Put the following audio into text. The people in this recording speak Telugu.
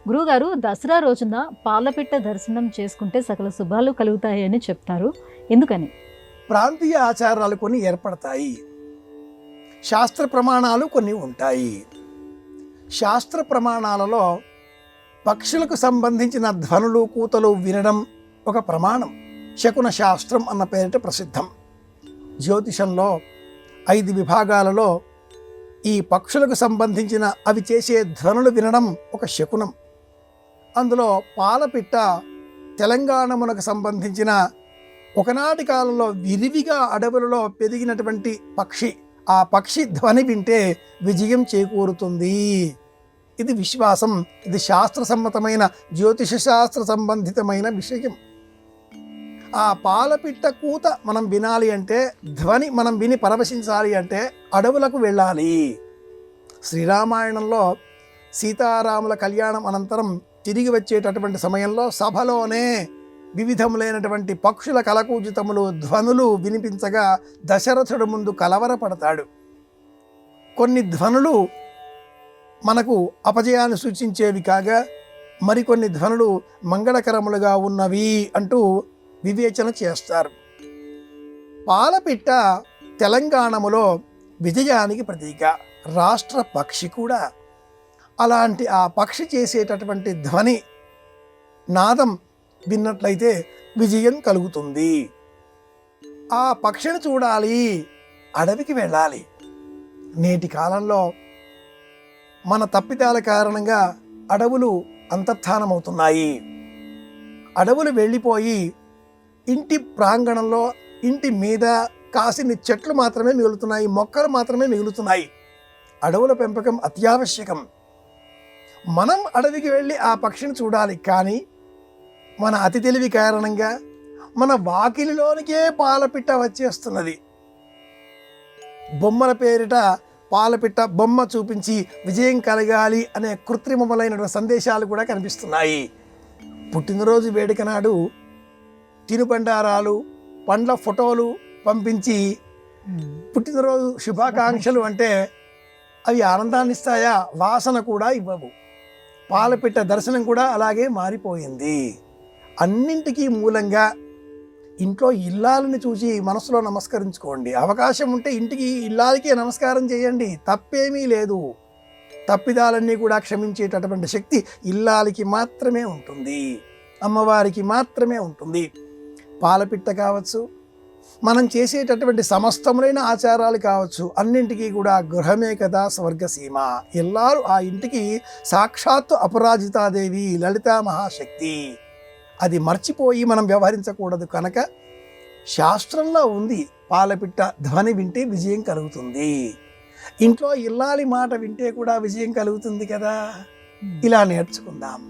గురువుగారు దసరా రోజున పాలపిట్ట దర్శనం చేసుకుంటే సకల శుభాలు కలుగుతాయి అని చెప్తారు. ఎందుకని? ప్రాంతీయ ఆచారాలు కొన్ని ఏర్పడతాయి, శాస్త్ర ప్రమాణాలు కొన్ని ఉంటాయి. శాస్త్ర ప్రమాణాలలో పక్షులకు సంబంధించిన ధ్వనులు కూతలు వినడం ఒక ప్రమాణం. శకున శాస్త్రం అన్న పేరిట ప్రసిద్ధం. జ్యోతిషంలో 5 విభాగాలలో ఈ పక్షులకు సంబంధించిన అవి చేసే ధ్వనులు వినడం ఒక శకునం. అందులో పాలపిట్ట తెలంగాణమునకు సంబంధించిన ఒకనాటి కాలంలో విరివిగా అడవులలో పెరిగినటువంటి పక్షి. ఆ పక్షి ధ్వని వింటే విజయం చేకూరుతుంది. ఇది విశ్వాసం. ఇది శాస్త్ర సమ్మతమైన జ్యోతిష శాస్త్ర సంబంధితమైన విషయం. ఆ పాలపిట్ట కూత మనం వినాలి అంటే, ధ్వని మనం విని పరవశించాలి అంటే అడవులకు వెళ్ళాలి. శ్రీరామాయణంలో సీతారాముల కళ్యాణం అనంతరం తిరిగి వచ్చేటటువంటి సమయంలో సభలోనే వివిధములైనటువంటి పక్షుల కలకూజితములు ధ్వనులు వినిపించగా దశరథుడు ముందు కలవరపడతాడు. కొన్ని ధ్వనులు మనకు అపజయాన్ని సూచించేవి కాగా మరికొన్ని ధ్వనులు మంగళకరములుగా ఉన్నవి అంటూ వివేచన చేస్తారు. పాలపిట్ట తెలంగాణములో విజయానికి ప్రతీక, రాష్ట్ర పక్షి కూడా. అలాంటి ఆ పక్షి చేసేటటువంటి ధ్వని నాదం విన్నట్లయితే విజయం కలుగుతుంది. ఆ పక్షిని చూడాలి, అడవికి వెళ్ళాలి. నేటి కాలంలో మన తప్పిదాల కారణంగా అడవులు అంతర్ధానమవుతున్నాయి. అడవులు వెళ్ళిపోయి ఇంటి ప్రాంగణంలో ఇంటి మీద కాసిన్ని చెట్లు మాత్రమే మిగులుతున్నాయి, మొక్కలు మాత్రమే మిగులుతున్నాయి. అడవుల పెంపకం అత్యావశ్యకం. మనం అడవికి వెళ్ళి ఆ పక్షిని చూడాలి, కానీ మన అతి తెలివి కారణంగా మన వాకిలిలోనికే పాలపిట్ట వచ్చేస్తున్నది. బొమ్మల పేరిట పాలపిట్ట బొమ్మ చూపించి విజయం కలగాలి అనే కృత్రిమములైన సందేశాలు కూడా కనిపిస్తున్నాయి. పుట్టినరోజు వేడుక నాడు తినుబండారాలు, పండ్ల ఫోటోలు పంపించి పుట్టినరోజు శుభాకాంక్షలు అంటే అవి ఆనందాన్ని ఇస్తాయా? వాసన కూడా ఇవ్వవు. పాలపిట్ట దర్శనం కూడా అలాగే మారిపోయింది. అన్నింటికీ మూలంగా ఇంట్లో ఇల్లాలని చూసి మనసులో నమస్కరించుకోండి. అవకాశం ఉంటే ఇంటికి ఇల్లాలకే నమస్కారం చేయండి, తప్పేమీ లేదు. తప్పిదాలన్నీ కూడా క్షమించేటటువంటి శక్తి ఇల్లాలికి మాత్రమే ఉంటుంది, అమ్మవారికి మాత్రమే ఉంటుంది. పాలపిట్ట కావచ్చు, మనం చేసేటటువంటి సమస్తములైన ఆచారాలు కావచ్చు, అన్నింటికీ కూడా గృహమే కదా స్వర్గసీమ. ఎల్లారు ఆ ఇంటికి సాక్షాత్తు అపరాజితాదేవి, లలితా మహాశక్తి. అది మర్చిపోయి మనం వ్యవహరించకూడదు. కనుక శాస్త్రంలో ఉంది, పాలపిట్ట ధ్వని వింటే విజయం కలుగుతుంది. ఇంట్లో ఇల్లాలి మాట వింటే కూడా విజయం కలుగుతుంది కదా. ఇలా నేర్చుకుందాం.